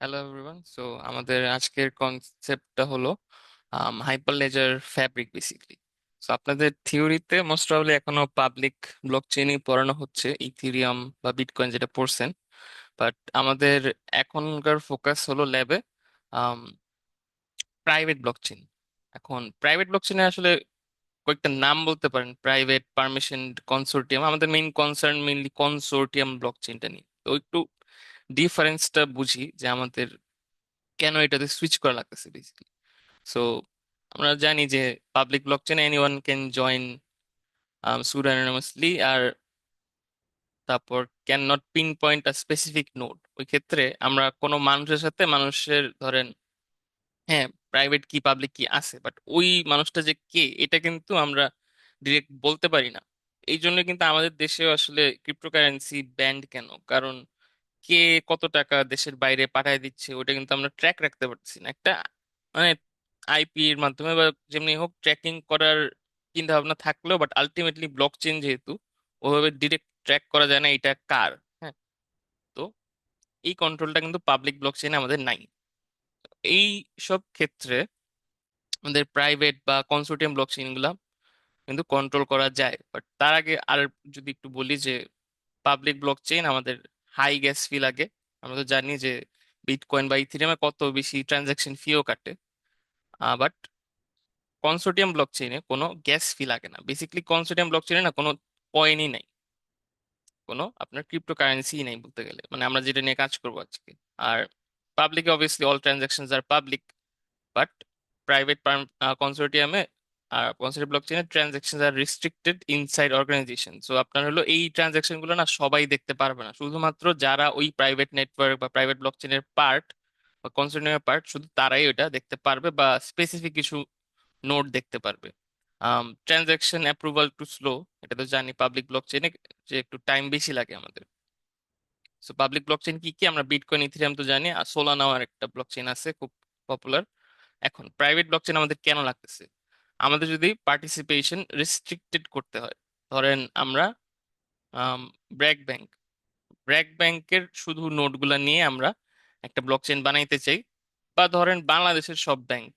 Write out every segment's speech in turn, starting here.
Hello everyone. So আমাদের আজকের কনসেপ্টটা হলো হাইপারলেজার ফ্যাব্রিক বেসিকলি। সো আপনাদের থিওরিতে মোস্ট প্রবাবলি এখনো পাবলিক ব্লকচেইনই পড়ানো হচ্ছে, ইথিরিয়াম বা বিটকয়েন যেটা পড়ছেন। বাট আমাদের এখনকার ফোকাস হলো ল্যাবে প্রাইভেট ব্লকচেইন। এখন প্রাইভেট ব্লকচেইনে আসলে কয়েকটা নাম বলতে পারেন, প্রাইভেট পারমিশন কনসোর্টিয়াম। আমাদের মেইন কনসার্ন মেইনলি কনসোর্টিয়াম ব্লকচেইনটা নিয়ে, তো একটু ডিফারেন্সটা বুঝি যে আমাদের কেন এটাতে সুইচ করা লাগতেছে বেসিক্যালি। সো আমরা জানি যে public blockchain anyone can join pseudonymously, আর তারপর can not pinpoint a specific node. ওই ক্ষেত্রে আমরা কোনো মানুষের সাথে মানুষের ধরেন, হ্যাঁ, প্রাইভেট কি পাবলিক কি আছে, বাট ওই মানুষটা যে কে এটা কিন্তু আমরা ডিরেক্ট বলতে পারি না। এই জন্য কিন্তু আমাদের দেশেও আসলে ক্রিপ্টোকারেন্সি ব্যান্ড কেন, কারণ কে কত টাকা দেশের বাইরে পাঠায় দিচ্ছে ওটা কিন্তু আমরা ট্র্যাক রাখতে পারছি না। একটা মানে আইপি এর মাধ্যমে বা যেমনি হোক ট্র্যাকিং করার চিন্তা ভাবনা থাকলেও, বাট আলটিমেটলি ব্লক চেইন যেহেতু, ওভাবে ডিরেক্ট ট্র্যাক করা যায় না এটা কার। হ্যাঁ, তো এই কন্ট্রোলটা কিন্তু পাবলিক ব্লক চেইনে আমাদের নাই। এই সব ক্ষেত্রে আমাদের প্রাইভেট বা কনসোর্টিয়াম ব্লক চেইন গুলা কিন্তু কন্ট্রোল করা যায়। বাট তার আগে আর যদি একটু বলি যে পাবলিক ব্লক চেইন আমাদের হাই গ্যাস ফি লাগে। আমরা তো জানি যে বিটকয়েন বা ইথিরিয়ামে কত বেশি ট্রানজাকশন ফিও কাটে, বাট কনসোর্টিয়াম ব্লক চেইনে কোনো গ্যাস ফি লাগে না। বেসিক্যালি কনসোর্টিয়াম ব্লক চেইনে না কোনো কয়েনই নাই, কোনো আপনার ক্রিপ্টো কারেন্সি নাই বলতে গেলে, মানে আমরা যেটা নিয়ে কাজ করবো আজকে। আর public obviously all transactions are public, but private কনসোর্টিয়ামে আর কনসোর্টিয়াম ব্লকচেইনে transaction are restricted inside organization. So আপনার হলো এই ট্রানজাকশন গুলো না সবাই দেখতে পারবে না, শুধুমাত্র যারা ওই প্রাইভেট নেটওয়ার্ক বা প্রাইভেট ব্লকচেইনের পার্ট বা কনসোর্টিয়ামের পার্ট, শুধু তারাই ওটা দেখতে পারবে বা স্পেসিফিক কিছু নোট দেখতে পারবে। ট্রানজাকশন অ্যাপ্রুভাল টু স্লো, এটা তো জানি পাবলিক ব্লকচেইনে যে একটু টাইম বেশি লাগে আমাদের। সো পাবলিক ব্লকচেইন কি কি, আমরা বিটকয়েন ইথিরিয়াম তো জানি, আর সোলানাও আর একটা ব্লকচেইন আছে খুব পপুলার। এখন প্রাইভেট ব্লকচেন আমাদের কেন লাগতেছে? আমাদের যদি পার্টিসিপেশন রেস্ট্রিক্টেড করতে হয়, ধরেন আমরা ব্র্যাক ব্যাংক, ব্র্যাক ব্যাংকের শুধু নোটগুলা নিয়ে আমরা একটা ব্লকচেন বানাইতে চাই, বা ধরেন বাংলাদেশের সব ব্যাংক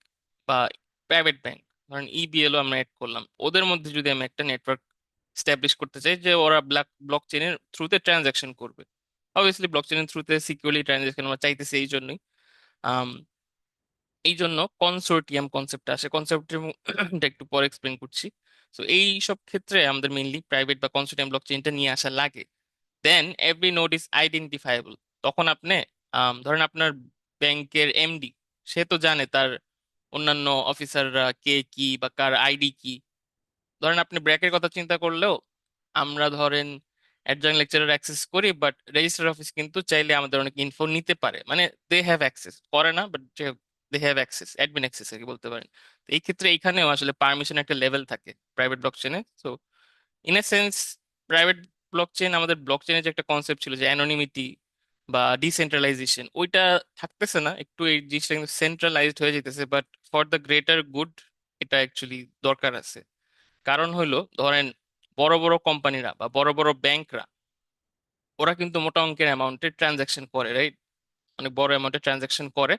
বা প্রাইভেট ব্যাংক, ধরেন ইবিএলও আমরা অ্যাড করলাম, ওদের মধ্যে যদি আমি একটা নেটওয়ার্ক স্ট্যাবলিশ করতে চাই যে ওরা ব্লকচেনের থ্রুতে ট্রানজাকশন করবে। অবভিয়াসলি ব্লকচেনের থ্রুতে সিকিউরলি ট্রানজাকশন আমরা চাইতেছি, এই জন্যই এই জন্য কনসোর্টিয়াম কনসেপ্ট আসে। কনসেপ্টের একটু পরে এক্সপ্লেন করছি। তো এই সব ক্ষেত্রে আমাদের মেইনলি প্রাইভেট বা কনসোর্টিয়াম ব্লকচেইনটা নিয়ে আসা লাগে। দেন এভরি নোড ইজ আইডেন্টিফাইবল। তখন আপনি ধরেন আপনার ব্যাংকের এমডি, সে তো জানে তার অন্যান্য অফিসাররা কে কি বা কার আইডি কি। ধরেন আপনি ব্র্যাকের কথা চিন্তা করলেও আমরা ধরেন অ্যাডজয়েন্ট লেকচারার অ্যাক্সেস করি, বাট রেজিস্ট্রার অফিস কিন্তু চাইলে আমাদের অনেক ইনফো নিতে পারে, মানে দে হ্যাভ অ্যাক্সেস করে না, but they have access, admin access আর কি বলতে পারেন। তো এই ক্ষেত্রে এইখানেও আসলে পারমিশন একটা লেভেল থাকে প্রাইভেট ব্লকচেনে। So in a sense private blockchain, আমাদের ব্লকচেনের যে একটা কনসেপ্ট ছিল যে অ্যানোনিমিটি বা ডিসেন্ট্রালাইজেশন, ওইটা থাকতেছে না, একটু এই জিনিসটা কিন্তু সেন্ট্রালাইজড হয়ে যেতেছে। But for the greater good এটা অ্যাকচুয়ালি দরকার আছে। কারণ হলো ধরেন বড় বড় কোম্পানিরা বা বড় বড় ব্যাংকরা, ওরা কিন্তু মোটা অঙ্কের অ্যামাউন্টের ট্রানজাকশন করে, রাইট? অনেক বড় অ্যামাউন্টের ট্রানজাকশন করে।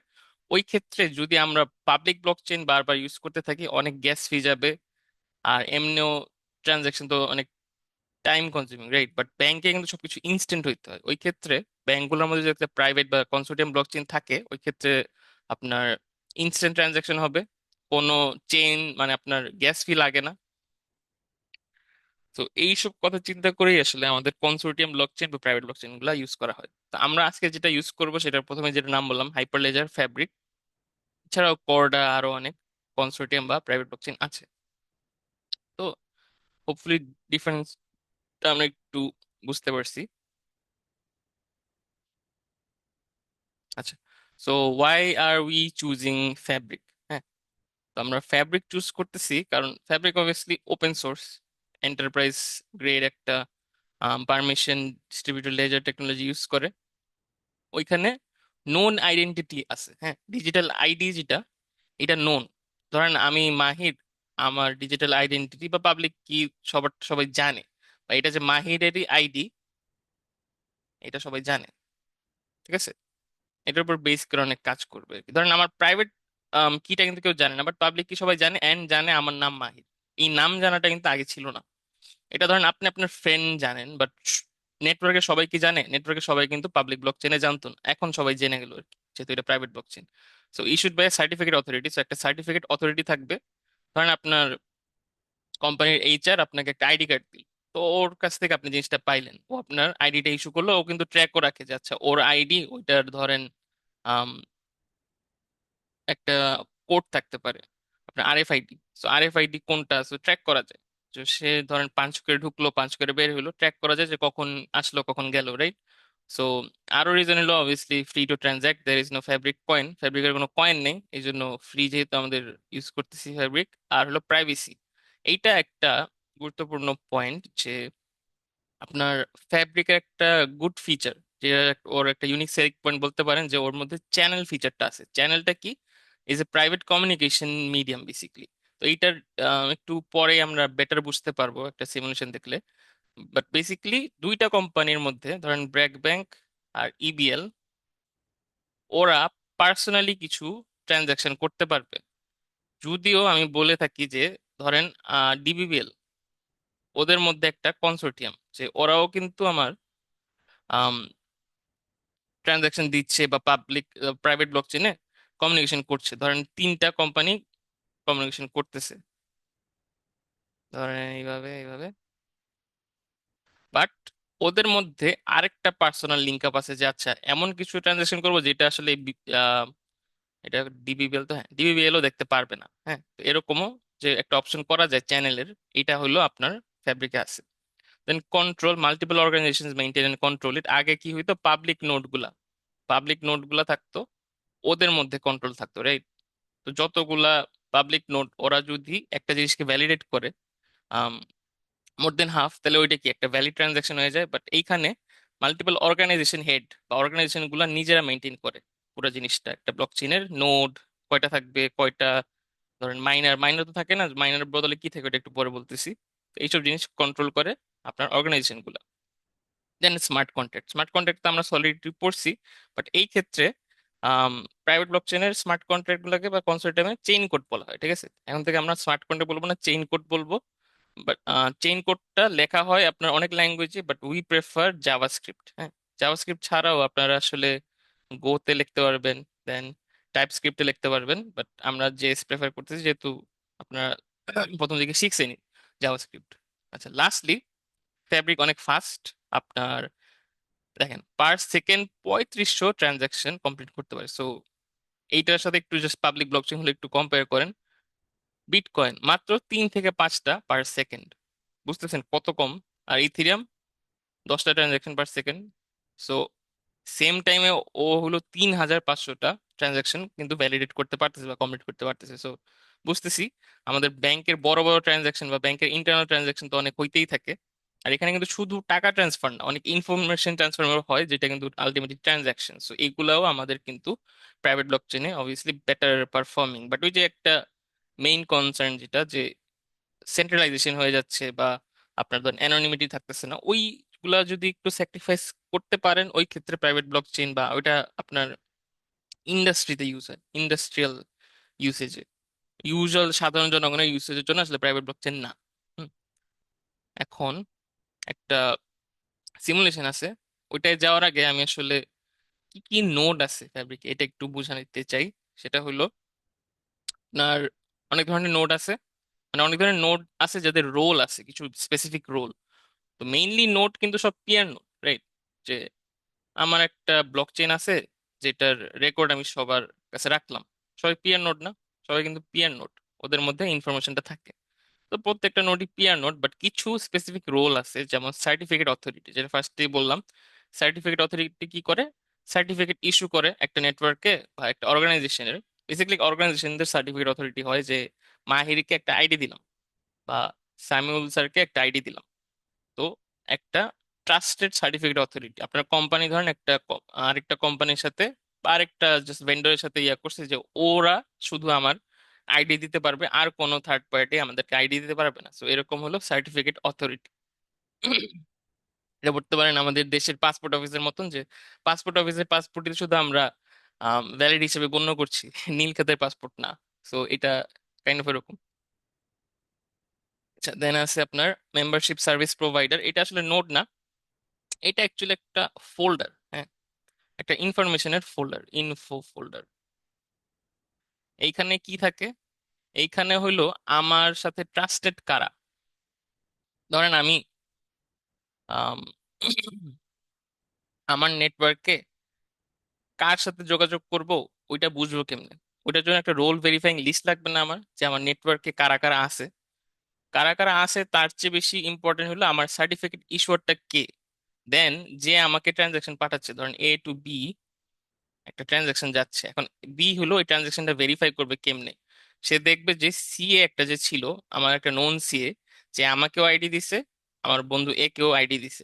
ওই ক্ষেত্রে যদি আমরা পাবলিক ব্লকচেন বারবার ইউজ করতে থাকি, অনেক গ্যাস ফি যাবে। আর এমনিও ট্রানজাকশন তো অনেক টাইম কনজিউমিং, রাইট? বাট ব্যাংকে কিন্তু সবকিছু ইনস্ট্যান্ট হইতে হয়। ওই ক্ষেত্রে ব্যাংকগুলোর মধ্যে যদি একটা প্রাইভেট বা কনসোর্টিয়াম ব্লকচেন থাকে, ওই ক্ষেত্রে আপনার ইনস্ট্যান্ট ট্রানজাকশন হবে, কোনো চেইন মানে আপনার গ্যাস ফি লাগে না। তো এইসব কথা চিন্তা করেই আসলে আমাদের কনসোর্টিয়াম ব্লকচেন বা প্রাইভেট ব্লকচেন গুলা ইউজ করা হয়। তো আমরা আজকে যেটা ইউজ করবো সেটার প্রথমে যেটা নাম বললাম হাইপারলেজার ফ্যাব্রিক। এছাড়াও কর্ডা আরো অনেক কনসোর্টিয়াম বা প্রাইভেট ব্লকচেন আছে। তো হোপফুলি ডিফারেন্সটা আমরা একটু বুঝতে পারছি। আচ্ছা, so why are we choosing fabric? হ্যাঁ, তো আমরা ফ্যাব্রিক চুজ করতেছি কারণ fabric obviously open source, enterprise grade একটা permission distributed ledger technology use করে। ওইখানে নোন আইডেন্টিটি আছে, হ্যাঁ, ডিজিটাল আইডি যেটা, এটা নোন। ধরেন আমি মাহির, আমার ডিজিটাল আইডেন্টিটি বা পাবলিক কি সবার সবাই জানে, বা এটা যে মাহিরেরই আইডি, এটা সবাই জানে, ঠিক আছে? এটার উপর বেস করে অনেক কাজ করবে। ধরেন আমার প্রাইভেট কিটা কিন্তু কেউ জানে না, বাট পাবলিক কি সবাই জানে, এন্ড জানে আমার নাম মাহির। এই নাম জানাটা কিন্তু আগে ছিল না। এটা ধরেন আপনি আপনার ফ্রেন্ড জানেন, বাট নেটওয়ার্কে সবাই কি জানে? নেটওয়ার্কে সবাই কিন্তু পাবলিক ব্লক চেনে জানতো না, এখন সবাই জেনে গেল আর কি, যেহেতু এটা private blockchain. So issued by certificate authority. So একটা সার্টিফিকেট অথরিটি থাকবে। ধরেন আপনার কোম্পানির এইচআর আপনাকে একটা আইডি কার্ড দিল, তো ওর কাছ থেকে আপনি জিনিসটা পাইলেন, ও আপনার আইডিটা ইস্যু করলো, ও কিন্তু ট্র্যাকও রাখে যে আচ্ছা ওর আইডি ওইটার ধরেন একটা কোড থাকতে পারে, আপনার আরএফআইডি। সো আরএফআইডি কোনটা ট্র্যাক করা যায়। তো সে ধরেন পাঞ্চ করে ঢুকলো, পাঞ্চ করে বের হলো, ট্র্যাক করা যায় যে কখন আসলো কখন গেল, রাইট? সো আরো রিজন হলো obviously free to transact, there is no fabric coin, ফ্যাব্রিকের কোনো কয়েন নেই, এই জন্য ফ্রি যেহেতু আমাদের ইউজ করতেছি ফ্যাব্রিক। আর হলো প্রাইভেসি, এইটা একটা গুরুত্বপূর্ণ পয়েন্ট যে আপনার ফ্যাব্রিকের একটা গুড ফিচার, যে ওর একটা ইউনিক সেলিং পয়েন্ট বলতে পারেন, যে ওর মধ্যে চ্যানেল ফিচারটা আছে। চ্যানেলটা কি? Is a private communication medium basically. তো এইটার একটু পরে আমরা বেটার বুঝতে পারবো একটা সিমুলেশন দেখলে। বাট বেসিকলি দুইটা কোম্পানির মধ্যে ধরেন ব্র্যাক ব্যাংক আর ইবিএল, ওরা পার্সোনালি কিছু ট্রানজাকশন করতে পারবে। যদিও আমি বলে থাকি যে ধরেন ডিবিবিএল, ওদের মধ্যে একটা কনসোর্টিয়াম, যে ওরাও কিন্তু আমার ট্রানজাকশন দিচ্ছে বা পাবলিক প্রাইভেট ব্লকচেনে কমিউনিকেশন করছে। ধরেন তিনটা কোম্পানি কমিউনিকেশন করতেছে, ধরেন এইভাবে এইভাবে, বাট ওদের মধ্যে আরেকটা পার্সোনাল লিঙ্ক আপ আছে, যে আচ্ছা এমন কিছু ট্রানজাকশন করবো যেটা আসলে এটা ডিবিবিএল, তো হ্যাঁ ডিবিবিএলও দেখতে পারবে না। হ্যাঁ, তো এরকমও যে একটা অপশন করা যায় চ্যানেলের, এটা হলো আপনার ফ্যাব্রিকে আছে। Then control multiple organization maintain and control it. আগে কি হইতো, পাবলিক নোটগুলা থাকতো, ওদের মধ্যে কন্ট্রোল থাকতো, রাইট? তো যতগুলা পাবলিক নোট, ওরা যদি একটা জিনিসকে ভ্যালিডেট করে মোর দেন হাফ, তাহলে ওইটা কি একটা ভ্যালিড ট্রানজাকশন হয়ে যায়। বাট এইখানে মাল্টিপল অর্গানাইজেশন হেড বা অর্গানাইজেশন গুলা নিজেরা মেনটেন করে পুরো জিনিসটা। একটা ব্লকচেনের নোড কয়টা থাকবে, কয়টা ধরেন মাইনার তো থাকে না, মাইনার বদলে কি থাকে ওটা একটু পরে বলতেছি। তো এইসব জিনিস কন্ট্রোল করে আপনার অর্গানাইজেশন গুলা। দেন স্মার্ট কন্ট্রাক্ট তো আমরা সলিডলি পড়ছি, বাট এই ক্ষেত্রে প্রাইভেট ব্লকচেনের স্মার্ট কন্ট্রাক্ট গুলাকে বা কনসোর্টিয়ামে চেইন কোড বলা হয়, ঠিক আছে? এখন থেকে আমরা স্মার্ট কন্ট্রাক্ট বলবো না, চেইন কোড বলবো। বাট চেইন কোডটা লেখা হয় আপনার অনেক ল্যাঙ্গুয়েজে, বাট উই প্রেফার জাভাস্ক্রিপ্ট। হ্যাঁ, জাভাস্ক্রিপ্ট ছাড়াও আপনারা আসলে গোতে লিখতে পারবেন, দেন টাইপ স্ক্রিপ্টে লিখতে পারবেন, বাট আমরা জেএস প্রেফার করতেছি, যেহেতু আপনারা প্রথম দিকে শিখছেনি জাভাস্ক্রিপ্ট। আচ্ছা, লাস্টলি ফ্যাব্রিক অনেক ফাস্ট। আপনার দেখেন পার সেকেন্ড 3500 ট্রানজাকশন কমপ্লিট করতে পারে। সো এইটার সাথে একটু জাস্ট পাবলিক ব্লকচেন হলে একটু কম্পেয়ার করেন, বিটকয়েন মাত্র 3 থেকে 5টা পার সেকেন্ড। বুঝতেছেন কত কম? আর ইথিরিয়াম 10টা transaction per second. So same টাইমে ও হলো 3500টা ট্রানজাকশন কিন্তু ভ্যালিডেট করতে পারতেছে বা কমপ্লিট করতে পারতেছে। সো বুঝতেছি আমাদের ব্যাংকের বড় বড় ট্রানজাকশন বা ব্যাংকের ইন্টারনাল ট্রানজাকশন তো অনেক হইতেই থাকে। আর এখানে কিন্তু শুধু টাকা ট্রান্সফার না, অনেক ইনফরমেশন ট্রান্সফার হয়, যেটা কিন্তু আলটিমেটলি ট্রানজাকশন। সো এইগুলাও আমাদের কিন্তু প্রাইভেট ব্লকচেনে অবভিয়াসলি বেটার পারফর্মিং। বাট ওই যে একটা মেইন কনসার্ন যেটা, যে সেন্ট্রালাইজেশন হয়ে যাচ্ছে বা আপনার ধরেন অ্যানোনিমিটি থাকতেছে না, ওইগুলা যদি একটু স্যাক্রিফাইস করতে পারেন, ওই ক্ষেত্রে প্রাইভেট ব্লক চেইন বা ওইটা আপনার ইন্ডাস্ট্রিতে ইউজ হয়, ইন্ডাস্ট্রিয়াল ইউসেজে। ইউজুয়াল সাধারণ জনগণের ইউসেজের জন্য আসলে প্রাইভেট ব্লক চেইন না। হুম, এখন একটা সিমুলেশন আছে, ওইটায় যাওয়ার আগে আমি আসলে কি কি নোড আছে ফ্যাব্রিক এটা একটু বুঝাতে চাই। সেটা হলো আপনার অনেক ধরনের নোড আছে, মানে অনেক ধরনের নোড আছে যাদের রোল আছে, কিছু স্পেসিফিক রোল। তো মেইনলি নোড কিন্তু সব পিয়ার নোড, রাইট? যে আমার একটা ব্লক চেইন আছে, যেটার রেকর্ড আমি সবার কাছে রাখলাম, সবাই পিয়ার নোড না? সবাই কিন্তু পিয়ার নোড, ওদের মধ্যে ইনফরমেশনটা থাকে। তো প্রত্যেকটা নোডই পিয়ার নোড, বাট কিছু স্পেসিফিক রোল আছে, যেমন সার্টিফিকেট অথরিটি, যেটা ফার্স্টেই বললাম। সার্টিফিকেট অথরিটি কি করে? সার্টিফিকেট ইস্যু করে একটা নেটওয়ার্কে বা একটা অর্গানাইজেশনের। বেসিক্যালি অর্গানাইজেশনদের সার্টিফিকেট অথরিটি হয়, যে মাহিরকে একটা আইডি দিলাম বা স্যামুয়েল স্যারকে একটা আইডি দিলাম। তো একটা ট্রাস্টেড সার্টিফিকেট অথরিটি, আপনার কোম্পানি ধরেন একটা আরেকটা কোম্পানির সাথে বা আরেকটা জাস্ট ভেন্ডরের সাথে ইয়া করছে, যে ওরা শুধু আমার আইডি দিতে পারবে, আর কোনো থার্ড পার্টি আমাদেরকে আইডি দিতে পারবে না। সো এরকম হলো সার্টিফিকেট অথরিটি। এটা বলতে পারেন আমাদের দেশের পাসপোর্ট অফিসের মতন, যে পাসপোর্ট অফিসের পাসপোর্টে শুধু আমরা ভ্যালিড হিসেবে গণ্য করছি। নীল খাতের পাসপোর্ট না। সো এটা কাইন্ড অফ এরকম। আচ্ছা, দেন আছে আপনার মেম্বারশিপ সার্ভিস প্রোভাইডার। এটা আসলে নোড না, এটা অ্যাকচুয়ালি একটা ফোল্ডার। হ্যাঁ, একটা ইনফরমেশনের ফোল্ডার, ইনফো ফোল্ডার। এইখানে কি থাকে? এইখানে হইলো আমার সাথে ট্রাস্টেড কারা। ধরেন আমি আম, আমার নেটওয়ার্কে কার সাথে যোগাযোগ করব, ওইটা বুঝবো কেমনে? ওইটার জন্য একটা রোল ভেরিফাইং লিস্ট লাগবে না আমার, যে আমার নেটওয়ার্কে কারা কারা আছে। কারা কারা আছে তার চেয়ে বেশি ইম্পর্টেন্ট হলো আমার সার্টিফিকেট ইস্যুয়ারটা কে। দেন যে আমাকে ট্রানজাকশন পাঠাচ্ছে, ধরেন এ টু বি একটা ট্রানজাকশন যাচ্ছে, এখন বি হলো এই ট্রানজাকশনটা ভেরিফাই করবে কেমনে? সে দেখবে যে সিএ একটা যে ছিল, আমার একটা নন সিএ, যে আমাকেও আইডি দিছে, আমার বন্ধু এ কেও আইডি দিছে,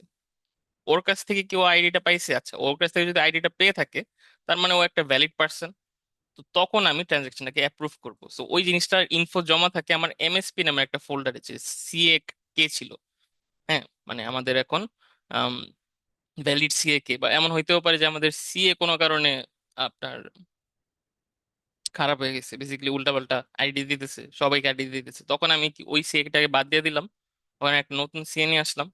ওর কাছ থেকে কেউ আইডিটা পাইছে। আচ্ছা, ওর কাছ থেকে যদি আইডিটা পেয়ে থাকে, তার মানে ও একটা ভ্যালিড পার্সন। তো তখন আমি ট্রানজাকশনটাকে অ্যাপ্রুভ করব। সো ওই জিনিসটার ইনফো জমা থাকে আমার এমএসপি নামের একটা ফোল্ডারে, যে সিএ কে ছিল। হ্যাঁ, মানে আমাদের এখন ভ্যালিড সিএ কে, বা এমন হইতেও পারে যে আমাদের সিএ কোনো কারণে আপনার খারাপ হয়ে গেছে, বেসিক্যালি উল্টাপাল্টা আইডি দিতেছে, সবাইকে আইডি দিতেছে, তখন আমি কি ওই সিএটাকে বাদ দিয়ে দিলাম, ওখানে একটা নতুন সিএ নিয়ে আসলাম।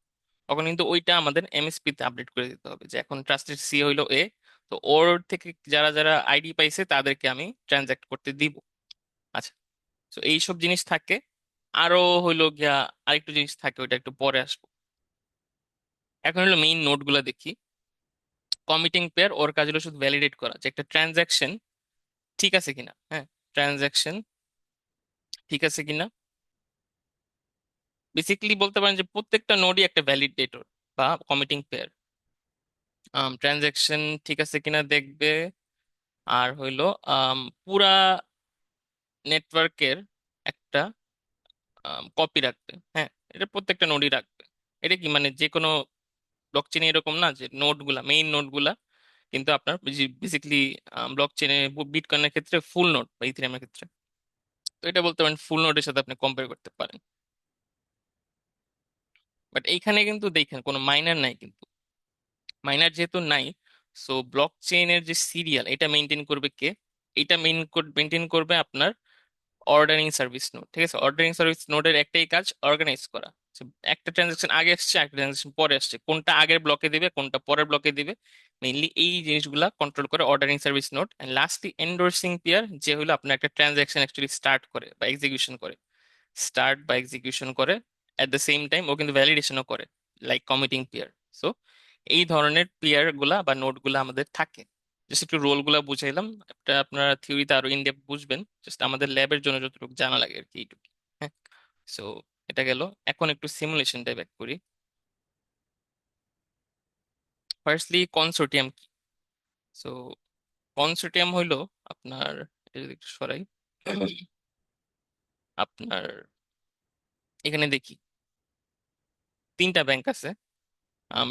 তখন কিন্তু ওইটা আমাদের এমএসপি তে আপডেট করে দিতে হবে, যে এখন ট্রাস্টেড সিএ হইলো এ। তো ওর থেকে যারা যারা আইডি পাইছে তাদেরকে আমি ট্রানজাক্ট করতে দিব। আচ্ছা, তো এইসব জিনিস থাকে। আরো হইলো গিয়া আরেকটু জিনিস থাকে, ওইটা একটু পরে আসবো। এখন হলো মেইন নোট গুলা দেখি। কমিটিং পেয়ার, ওর কাজ হলো শুধু ভ্যালিডেট করা যে একটা ট্রানজাকশন ঠিক আছে কিনা। হ্যাঁ, ট্রানজাকশন ঠিক আছে কিনা। বেসিক্যালি বলতে পারেন যে প্রত্যেকটা নোডই একটা ভ্যালিডেটর বা কমিটিং পেয়ার। ট্রানজাকশন ঠিক আছে কিনা দেখবে। আর হইলো পুরা নেটওয়ার্কের একটা কপি রাখবে। হ্যাঁ, এটা প্রত্যেকটা নোডই রাখবে। এটা কি মানে যে কোনো ব্লকচেনে এরকম না যে নোডগুলা, মেইন নোডগুলা কিন্তু আপনার বেসিক্যালি ব্লকচেনে, বিটকয়েনের ক্ষেত্রে ফুল নোড বা ইথেরিয়ামের ক্ষেত্রে, তো এটা বলতে পারেন ফুল নোডের সাথে আপনি কম্পেয়ার করতে পারেন। বাট এইখানে কিন্তু দেখেন কোনো মাইনার নাই কিন্তু। মাইনার যেহেতু নাই, সো ব্লক চেইনের যে সিরিয়াল এটা মেনটেন করবে কে? এটা মেনটেন করবে আপনার অর্ডারিং সার্ভিস নোড। ঠিক আছে, অর্ডারিং সার্ভিস নোডের একটাই কাজ অর্গানাইজ করা, যে একটা ট্রানজাকশন আগে আসছে, একটা ট্রানজাকশন পরে আসছে, কোনটা আগের ব্লকে দিবে, কোনটা পরের ব্লকে দিবে। মেইনলি এই জিনিসগুলা কন্ট্রোল করে ordering service node. And lastly endorsing peer, যে হলো আপনার একটা ট্রানজাকশন অ্যাকচুয়ালি স্টার্ট করে বা এক্সিকিউশন করে। স্টার্ট বা এক্সিকিউশন করে, অ্যাট দ্য সেম টাইম ও কিন্তু ভ্যালিডেশনও করে, লাইক কমিটিং পেয়ার। সো এই ধরনের পেয়ার গুলা বা নোড গুলা আমাদের থাকে। জাস্ট একটু রোল গুলা বুঝাইলাম, এটা আপনারা থিওরিতে আরো ইন ডেপথ বুঝবেন, জাস্ট আমাদের ল্যাবের জন্য যতটুকু জানা লাগে আর কি, এইটুকু। হ্যাঁ, সো এটা গেল। এখন একটু সিমুলেশনটা ব্যাক করি। ফার্স্টলি কনসোর্টিয়াম কি? সো কনসোর্টিয়াম হইলো আপনার, এটা যদি একটু সরাই, আপনার এখানে দেখি তিনটা ব্যাংক আছে,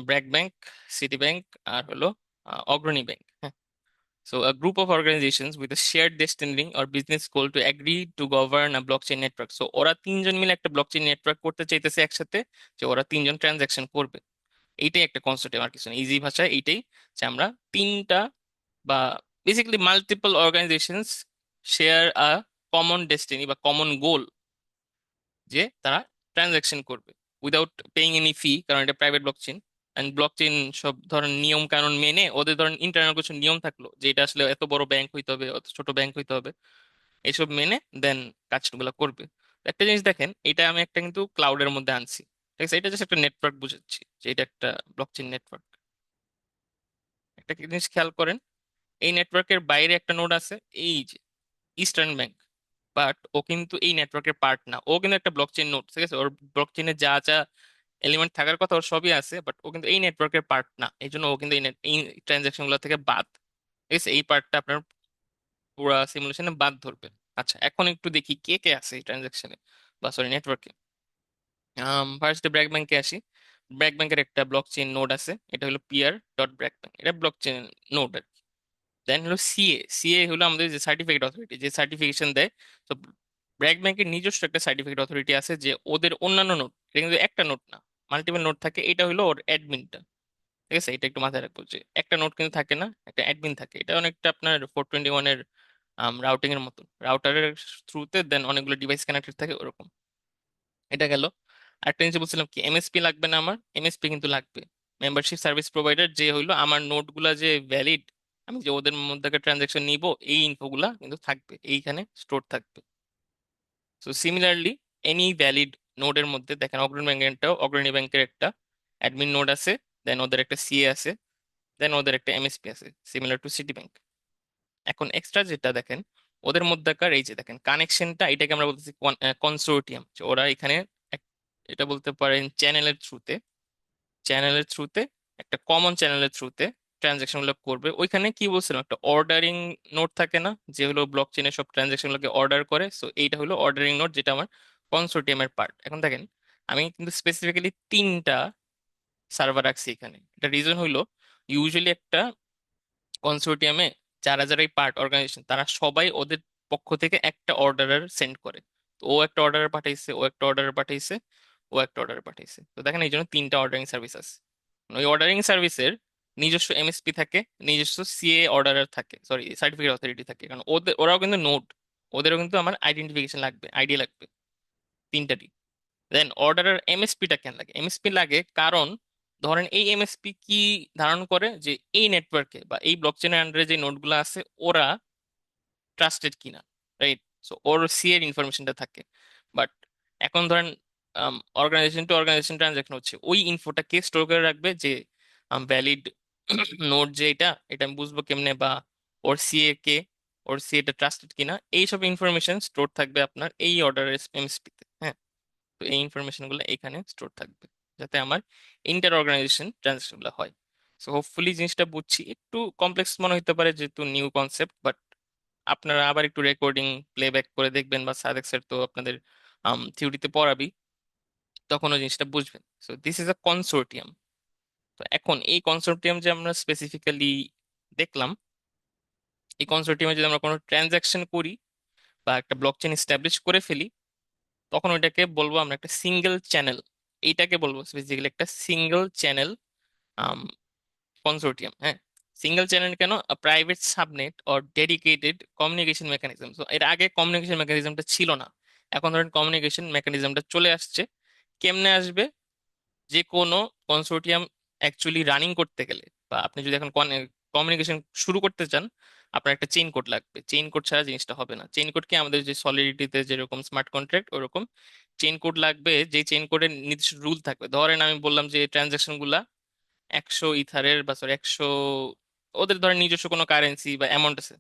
ব্র্যাক ব্যাংক, সিটি ব্যাংক, আর হলো অগ্রণী ব্যাংক। হ্যাঁ, so a group of organizations with a shared destiny or business goal to agree to govern a blockchain network. So ওরা তিনজন মিলে একটা ব্লকচেন নেটওয়ার্ক করতে চাইতেছে একসাথে, যে ওরা তিনজন ট্রানজাকশন করবে। এইটাই একটা কনসেপ্ট, আর কিছু না, ইজি ভাষায় এইটাই, যে আমরা তিনটা বা basically multiple organisations share a common destiny বা কমন গোল, যে তারা ট্রানজাকশন করবে উইদাউট পেইং এনি ফি, কারণ এটা প্রাইভেট ব্লকচেন। এন্ড ব্লকচেন সব ধরনের নিয়ম কানুন মেনে, ওদের ধরেন ইন্টারনাল কিছু নিয়ম থাকলো, যে এটা আসলে এত বড় ব্যাংক হইতে হবে, অত ছোট ব্যাংক হইতে হবে, এইসব মেনে দেন কাজগুলো করবে। তো একটা জিনিস দেখেন, এটা আমি একটা কিন্তু ক্লাউডের মধ্যে আনছি। ঠিক আছে, এটা জাস্ট একটা নেটওয়ার্ক বুঝাচ্ছি যে এটা একটা ব্লকচেন নেটওয়ার্ক। একটা জিনিস খেয়াল করেন, এই নেটওয়ার্কের বাইরে একটা নোড আছে, এই যে ইস্টার্ন ব্যাংক। বাট ও কিন্তু এই নেটওয়ার্কের পার্ট না, ও কিন্তু একটা ব্লকচেন নোড। ঠিক আছে, ওর ব্লকচেনে যা যা এলিমেন্ট থাকার কথা ওর সবই আছে, বাট ও কিন্তু এই নেটওয়ার্কের পার্ট না, এই জন্য ও কিন্তু এই ট্রানজাকশন গুলো থেকে বাদ। ঠিক আছে, এই পার্টটা আপনার পুরো সিমুলেশনে বাদ ধরবে। আচ্ছা, এখন একটু দেখি কে কে আছে এই ট্রানজাকশনে বা সরি নেটওয়ার্কে। ফার্স্ট ব্র্যাক ব্যাংকে আসি। ব্র্যাক ব্যাংকের একটা ব্লক চেইন নোড আছে, এটা হলো পিয়ার ডট ব্র্যাক ব্যাংক, এটা ব্লক চেইন নোড আর কি। দেন হলো সিএ। সিএ হলো আমাদের যে সার্টিফিকেট অথরিটি, যে সার্টিফিকেশন দেয়। তো ব্র্যাক ব্যাংকের নিজস্ব একটা সার্টিফিকেট অথরিটি আছে, যে ওদের অন্যান্য নোট, এটা কিন্তু একটা নোট না, মাল্টিপল নোট থাকে, এটা হলো ওর অ্যাডমিনটা। ঠিক আছে, এটা একটু মাথায় রাখবো যে একটা নোড কিন্তু থাকে না, একটা অ্যাডমিন থাকে। এটা অনেকটা আপনার 421 এর রাউটিং এর মতন, রাউটারের থ্রুতে দেন অনেকগুলো ডিভাইস কানেক্টেড থাকে ওরকম। এটা গেল। আরেকটা জিনিস বলছিলাম কি, এমএসপি লাগবে না আমার? এমএসপি কিন্তু লাগবে, মেম্বারশিপ সার্ভিস প্রোভাইডার, যে হইলো আমার নোট গুলা যে ভ্যালিড, আমি যে ওদের মধ্যে ট্রানজাকশন নিব, এই ইনফোগুলা কিন্তু থাকবে এইখানে স্টোর থাকবে। সো সিমিলারলি এনি ভ্যালিড নোডের মধ্যে দেখেন, অগ্রণী ব্যাংকের একটা অ্যাডমিন নোড আছে, দেন ওদের একটা সিএ আছে, দেন ওদের একটা এমএসপি আছে, সিমিলার টু সিটি ব্যাংক। এখন এক্সট্রা যেটা দেখেন ওদের মধ্যকার এই যে দেখেন কানেকশনটা, এটাকে আমরা বলতেছি কনসোর্টিয়াম। ওরা এখানে এক- এটা বলতে পারেন চ্যানেলের থ্রুতে একটা কমন চ্যানেলের থ্রুতে ট্রানজাকশন গুলো করবে। ওইখানে কি বলছিলাম, একটা অর্ডারিং নোট থাকে না, যে হলো ব্লক চেনের সব ট্রানজাকশন গুলোকে অর্ডার করে। সো এইটা হলো অর্ডারিং নোট, যেটা আমার কনসোর্টিয়ামের পার্ট। এখন দেখেন আমি কিন্তু স্পেসিফিক্যালি 3টা সার্ভার রাখছি এখানে। এটা রিজন হইলো ইউজুয়ালি একটা কনসোর্টিয়ামে যারা যারা এই পার্ট অর্গানাইজেশন, তারা সবাই ওদের পক্ষ থেকে একটা অর্ডার সেন্ড করে। তো ও একটা অর্ডার পাঠাইছে, ও একটা অর্ডার পাঠাইছে, ও একটা অর্ডার পাঠাইছে। তো দেখেন এই জন্য 3টা অর্ডারিং সার্ভিস আছে। ওই অর্ডারিং সার্ভিসের নিজস্ব এমএসপি থাকে, নিজস্ব সিএ অর্ডারার থাকে, সরি সার্টিফিকেট অথরিটি থাকে, কারণ ওরাও কিন্তু নোড, ওদেরও কিন্তু আমার আইডেন্টিফিকেশন লাগবে, আইডি লাগবে, তিনটারই। দেন অর্ডারের এমএসপিটা কেন লাগে? এমএসপি লাগে কারণ ধরেন এই এমএসপি কি ধারণ করে, যে এই নেটওয়ার্কে বা এই ব্লকচেনের আন্ডারে যে নোডগুলো আছে ওরা ট্রাস্টেড কিনা, রাইট? সো ওর সি এর ইনফরমেশনটা থাকে। বাট এখন ধরেন অর্গানাইজেশন টু অর্গানাইজেশন ট্রানজাকশন হচ্ছে, ওই ইনফোটা কে স্টোর করে রাখবে, যে ভ্যালিড নোড যে এটা আমি বুঝবো কেমনে, বা ওর সিএ কে, ওর সিএটা ট্রাস্টেড কিনা, এইসব ইনফরমেশন স্টোর থাকবে আপনার এই অর্ডারের এমএসপি তে। হ্যাঁ, তো এই ইনফরমেশন গুলো এখানে স্টোর থাকবে, যাতে আমার ইন্টার অর্গানাইজেশন ট্রানজাকশন গুলো হয়। সো হোপফুলি জিনিসটা বুঝছি, একটু কমপ্লেক্স মনে হতে পারে যেহেতু নিউ কনসেপ্ট, বাট আপনারা আবার একটু রেকর্ডিং প্লেব্যাক করে দেখবেন, বা সাদেক স্যার তো আপনাদের থিওরিতে পড়াবি, তখন ওই জিনিসটা বুঝবেন। So this is a consortium. তো এখন এই কনসোর্টিয়াম যে আমরা স্পেসিফিক্যালি দেখলাম, এই কনসোর্টিয়ামে যদি আমরা কোনো ট্রানজাকশন করি বা একটা ব্লকচেন এস্টাবলিশ করে ফেলি, তখন ওইটাকে বলবো আমরা একটা সিঙ্গেল চ্যানেল। এইটাকে বলবো স্পেসিফিক্যালি একটা সিঙ্গেল চ্যানেল কনসোর্টিয়াম। হ্যাঁ, সিঙ্গেল চ্যানেল কেন? Private subnet or dedicated communication mechanism. তো এর আগে কমিউনিকেশন মেকানিজমটা ছিল না, এখন ধরেন কমিউনিকেশন মেকানিজমটা চলে আসছে। কেমনে আসবে? যে কোনো কনসোর্টিয়াম অ্যাকচুয়ালি রানিং করতে গেলে, বা আপনি যদি এখন কমিউনিকেশন শুরু করতে চান, আপনার একটা চেইন কোড লাগবে। চেইন কোড ছাড়া জিনিসটা হবে না। চেইন কোড কি, আমাদের যে সলিডিটিতে যেরকম স্মার্ট কন্ট্রাক্ট ওরকম চেইন কোড লাগবে, যে চেইন কোডের নির্দিষ্ট রুল থাকবে। ধরেন আমি বললাম যে ট্রানজাকশন গুলা 100 ইথারের, বা সরি 100, ওদের ধরেন নিজস্ব কোনো কারেন্সি বা অ্যামাউন্ট আছে,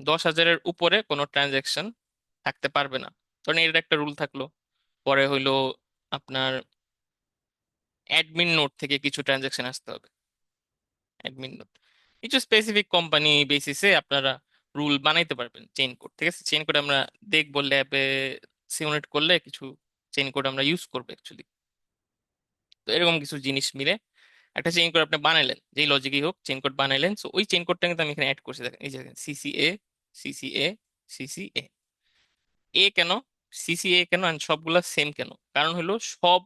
10,000-এর উপরে কোনো ট্রানজাকশন থাকতে পারবে না। ধরেন এর একটা রুল থাকলো। পরে হইলো আপনার অ্যাডমিন নোড থেকে কিছু ট্রানজাকশন আসতে হবে। অ্যাডমিন নোড কিছু স্পেসিফিক কোম্পানি বেসিসে আপনারা রুল বানাইতে পারবেন চেইন কোড। ঠিক আছে, চেইন কোড আমরা দেখবো ল্যাবে সিমুলেট করলে, কিছু চেইন কোড আমরা ইউজ করবো অ্যাকচুয়ালি। তো এরকম কিছু জিনিস মিলে একটা চেইন কোড আপনি বানাইলেন, যেই লজিকই হোক চেইন কোড বানাইলেন। সো ওই চেইন কোডটা কিন্তু আমি এখানে অ্যাড করছি, দেখেন এই যে সিসিএ, সিসিএ, সিসিএ। এ কেন, সিসিএ কেন, and সবগুলা সেম কেন? কারণ হলো সব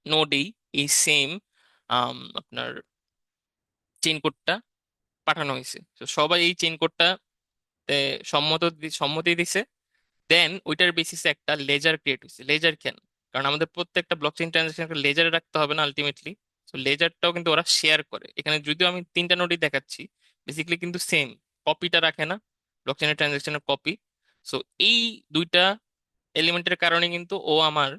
নোডেই এই সেম আপনার চেইন কোডটা পাঠানো হয়েছে। তো সবাই এই চেইন কোডটা সম্মতি দিছে। দেন ওইটার বেসিসে একটা লেজার ক্রিয়েট হয়েছে। লেজার কেন? কারণ আমাদের প্রত্যেকটা ব্লকচেইন ট্রানজাকশন একটা লেজারে রাখতে হবে না আলটিমেটলি। তো লেজারটাও কিন্তু ওরা শেয়ার করে। এখানে যদিও আমি 3টা নোডই দেখাচ্ছি, বেসিক্যালি কিন্তু সেম, কপিটা রাখে না, ব্লকচেইনের ট্রানজাকশনের কপি। সো এই 2টা এলিমেন্টের কারণে কিন্তু ও আমার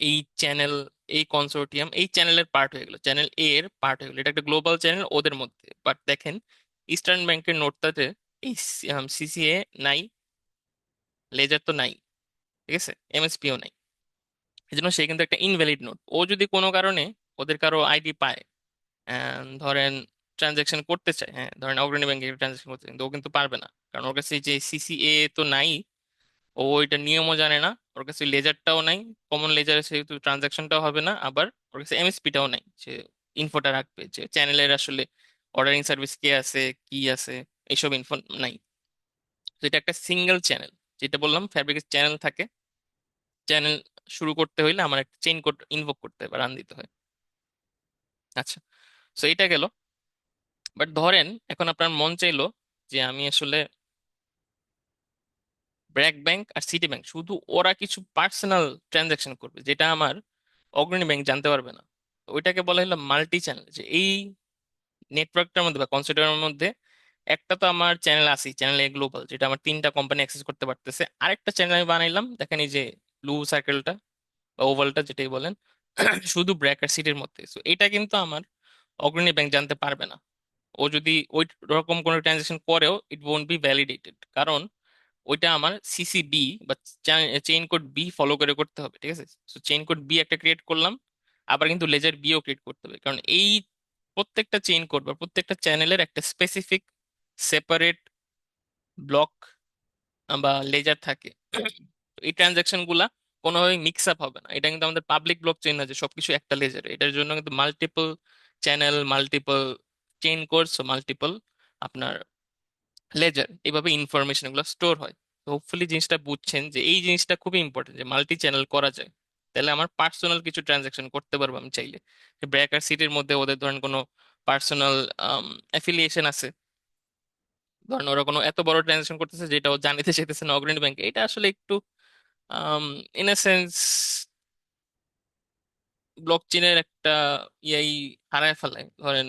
এই চ্যানেল, এই কনসোর্টিয়াম, এই চ্যানেলের পার্ট হয়ে গেল, চ্যানেল এ এর পার্ট হয়ে গেল। এটা একটা গ্লোবাল চ্যানেল ওদের মধ্যে। বাট দেখেন ইস্টার্ন ব্যাংকের নোটটাতে এই সিসিএ নাই, লেজার তো নাই, ঠিক আছে, এমএসপিও নাই। এই জন্য সে কিন্তু একটা ইনভ্যালিড নোট। ও যদি কোনো কারণে ওদের কারো আইডি পায়, ধরেন ট্রানজাকশন করতে চায়, হ্যাঁ ধরেন অগ্রণী ব্যাংকে ট্রানজাকশন করতে চায়, কিন্তু ও কিন্তু পারবে না, কারণ ওর কাছে যে সিসিএ তো নাই, ও ওইটা নিয়মও জানে না, ওর কাছে লেজারটাও নাই, কমন লেজারে সেহেতু ট্রানজাকশনটাও হবে না, আবার ওর কাছে এমএসপিটাও নাই, যে ইনফোটা রাখবে যে চ্যানেলের আসলে অর্ডারিং সার্ভিস কে আছে, কি আছে, এইসব ইনফো নাই। তো এটা একটা সিঙ্গেল চ্যানেল, যেটা বললাম ফ্যাব্রিকের চ্যানেল থাকে। চ্যানেল শুরু করতে হইলে আমার একটা চেইন কোড ইনভোক করতে হয় বা রান দিতে হয়। আচ্ছা, তো এটা গেল। বাট ধরেন এখন আপনার মন চাইলো যে আমি আসলে ব্র্যাক ব্যাংক আর সিটি ব্যাংক শুধু ওরা কিছু পার্সোনাল ট্রানজাকশন করবে যেটা আমার অগ্রণী ব্যাংক জানতে পারবে না। তো ওইটাকে বলা হলো মাল্টি চ্যানেল, যে এই নেটওয়ার্কটার মধ্যে বা কনসেপ্টের মধ্যে একটা তো আমার চ্যানেল আছে, চ্যানেল এ গ্লোবাল, যেটা আমার তিনটা কোম্পানি অ্যাক্সেস করতে পারতেছে। আরেকটা চ্যানেল আমি বানাইলাম, দেখেন এই যে ব্লু সার্কেলটা বা ওভালটা যেটাই বলেন, শুধু ব্র্যাক আর সিটির মধ্যে। তো এটা কিন্তু আমার অগ্রণী ব্যাংক জানতে পারবে না। ও যদি ওই রকম কোনো ট্রানজাকশন করেও ইট ওয়ন্ট বি ভ্যালিডেটেড, কারণ ওইটা আমার সিসিবি বা চেইন কোড বি ফলো করে করতে হবে, ঠিক আছে? তো চেইন কোড বি একটা ক্রিয়েট করলাম, আবার কিন্তু লেজার বিও ক্রিয়েট করতে হবে, কারণ এই প্রত্যেকটা চেইন কোড বা প্রত্যেকটা চ্যানেলের একটা স্পেসিফিক সেপারেট ব্লক বা লেজার থাকে। তো এই ট্রানজাকশন গুলা কোনোভাবেই মিক্স আপ হবে না। এটা কিন্তু আমাদের পাবলিক ব্লক চেইন না যে সবকিছু একটা লেজারে, এটার জন্য কিন্তু multiple channel, multiple chain codes, multiple আপনার লেজার, এইভাবে ইনফরমেশন গুলো স্টোর হয়। তো হোপফুলি জিনিসটা বুঝছেন যে এই জিনিসটা খুবই ইম্পর্টেন্ট, যে মাল্টি চ্যানেল করা যায়। তাহলে আমার পার্সোনাল কিছু ট্রানজাকশন করতে পারবো আমি চাইলে। যে ব্র্যাক আর সিটির মধ্যে ওদের ধরেন কোনো পার্সোনাল অ্যাফিলিয়েশন আছে, ধরেন ওরা কোনো এত বড় ট্রানজাকশন করতেছে যেটা ও জানিতে চাইতেছে না অগ্রণী ব্যাংকে, এটা আসলে একটু ইন এ সেন্স ব্লক চেনের একটা ইয়াই হারায় ফেলায়। ধরেন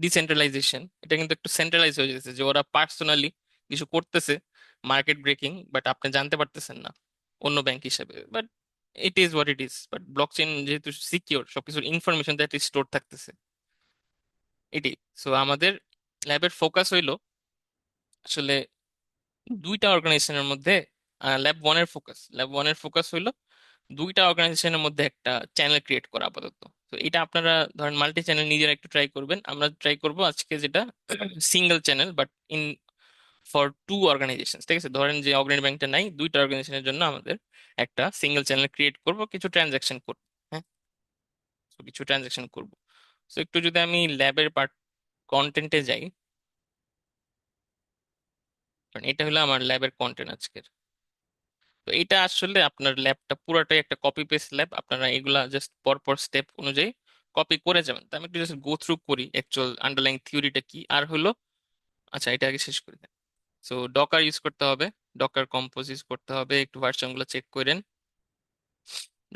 ডিসেন্ট্রালাইজেশন, এটা কিন্তু একটু সেন্ট্রালাইজ হয়ে যেতেছে, যে ওরা পার্সোনালি কিছু করতেছে মার্কেট ব্রেকিং, বাট আপনি জানতে পারতেছেন না অন্য ব্যাংক হিসেবে। But it is what it is. But block chain যেহেতু সিকিউর, সবকিছুর ইনফরমেশন দ্যাট স্টোর থাকতেছে এটি। সো আমাদের ল্যাবের ফোকাস হইলো আসলে দুইটা অর্গানাইজেশনের মধ্যে। ল্যাব ওয়ানের ফোকাস হইলো দুইটা অর্গানাইজেশনের মধ্যে একটা চ্যানেল ক্রিয়েট করা আপাতত। তো এটা আপনারা ধরেন মাল্টি চ্যানেল নিজেরা একটু ট্রাই করবেন, আমরা ট্রাই করব আজকে যেটা single channel but in for two organisation. ঠিক আছে, ধরেন যে অগ্রণী ব্যাংকটা নাই, দুইটা অর্গানাইজেশনের জন্য আমাদের একটা সিঙ্গেল চ্যানেল ক্রিয়েট করব, কিছু ট্রানজাকশন করব। হ্যাঁ, তো কিছু ট্রানজাকশন করব। তো একটু যদি আমি ল্যাবের পার্ট কন্টেন্টে যাই, কারণ এটা হলো আমার ল্যাবের কন্টেন্ট আজকের। তো এটা আসলে আপনার ল্যাবটা পুরোটাই একটা কপি পেস্ট ল্যাব, আপনারা এগুলা জাস্ট পর পর স্টেপ অনুযায়ী কপি করে যাবেন। তো আমি একটু জাস্ট গো থ্রু করি অ্যাকচুয়াল আন্ডারলাইং থিওরিটা কি আর হলো। আচ্ছা, এটা আগে শেষ করি। সো ডকার ইউজ করতে হবে, ডকার কম্পোজ ইউজ করতে হবে, একটু ভার্সন গুলো চেক করেন।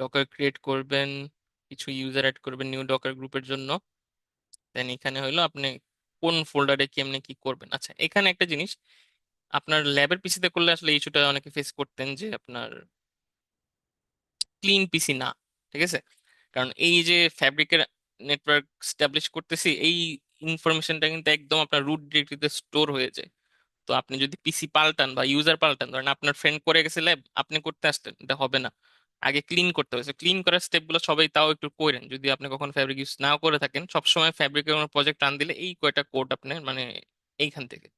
ডকার ক্রিয়েট করবেন, কিছু ইউজার অ্যাড করবেন নিউ ডকার গ্রুপের জন্য। দেন এখানে হলো আপনি কোন ফোল্ডারে কেমনে কি করবেন। আচ্ছা, এখানে একটা জিনিস, আপনার ল্যাবের পিসিতে করলে আসলে ইস্যুটা অনেকে ফেস করতেন যে আপনার ক্লিন পিসি না, ঠিক আছে? কারণ এই যে ফ্যাব্রিকের নেটওয়ার্ক স্টাবলিশ করতেছি, এই ইনফরমেশনটা কিন্তু একদম আপনার রুট ডিরেক্টরিতে স্টোর হয়ে যায়। তো আপনি যদি পিসি পাল্টান বা ইউজার পাল্টান, ধরেন আপনার ফ্রেন্ড করে গেছে ল্যাব, আপনি করতে আসতেন, এটা হবে না। আগে ক্লিন করতে হবে। ক্লিন করার স্টেপ গুলো সবাই তাও একটু করেন, যদি আপনি কখন ফ্যাব্রিক ইউজ নাও করে থাকেন, সবসময় ফ্যাব্রিকের কোনো প্রজেক্ট রান দিলে এই কয়টা কোড আপনার মানে এইখান থেকে,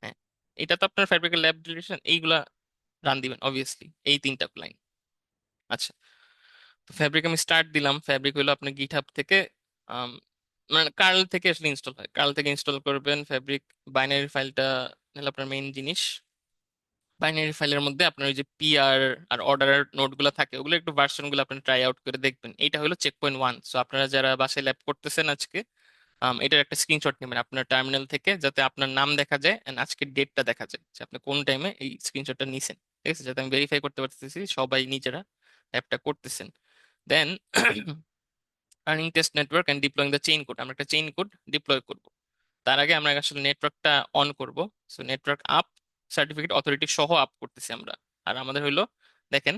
হ্যাঁ, এটা তো আপনার ফ্যাব্রিকের ল্যাব ডিরেকশন, এইগুলা রান দিবেন অবভিয়াসলি, এই তিনটা লাইন। আচ্ছা, তো ফ্যাব্রিক আমি স্টার্ট দিলাম। ফ্যাব্রিক হলো আপনার গিটহাব থেকে আম, মানে কার্ল থেকে আসলে ইনস্টল হয়, কার্ল থেকে ইনস্টল করবেন ফ্যাব্রিক। বাইনারি ফাইলটা হলো আপনার মেইন জিনিস। বাইনারি ফাইলের মধ্যে আপনার ওই যে পিআর আর অর্ডার নোট গুলো থাকে, ওগুলো একটু ভার্সন গুলো আপনি ট্রাই আউট করে দেখবেন। এটা হলো চেক পয়েন্ট ওয়ান। সো আপনারা যারা বাসায় ল্যাব করতেছেন আজকে, এটার একটা স্ক্রিনশট নেবেন আপনার টার্মিনাল থেকে, যাতে আপনার নাম দেখা যায় এন্ড আজকের ডেটটা দেখা যায় যে আপনি কোন টাইমে এই স্ক্রিনশটটা নিছেন। ঠিক আছে, যাতে আমি ভেরিফাই করতে পারতেছি সবাই নিজেরা অ্যাপটা করতেছেন। Then running test network and deploying the chain code, আমরা একটা চেইন কোড ডিপ্লয় করব। তার আগে আমরা আসলে নেটওয়ার্কটা অন করব। So network up, certificate authority সহ আপ করতেছি আমরা। আর আমাদের হইলো, দেখেন,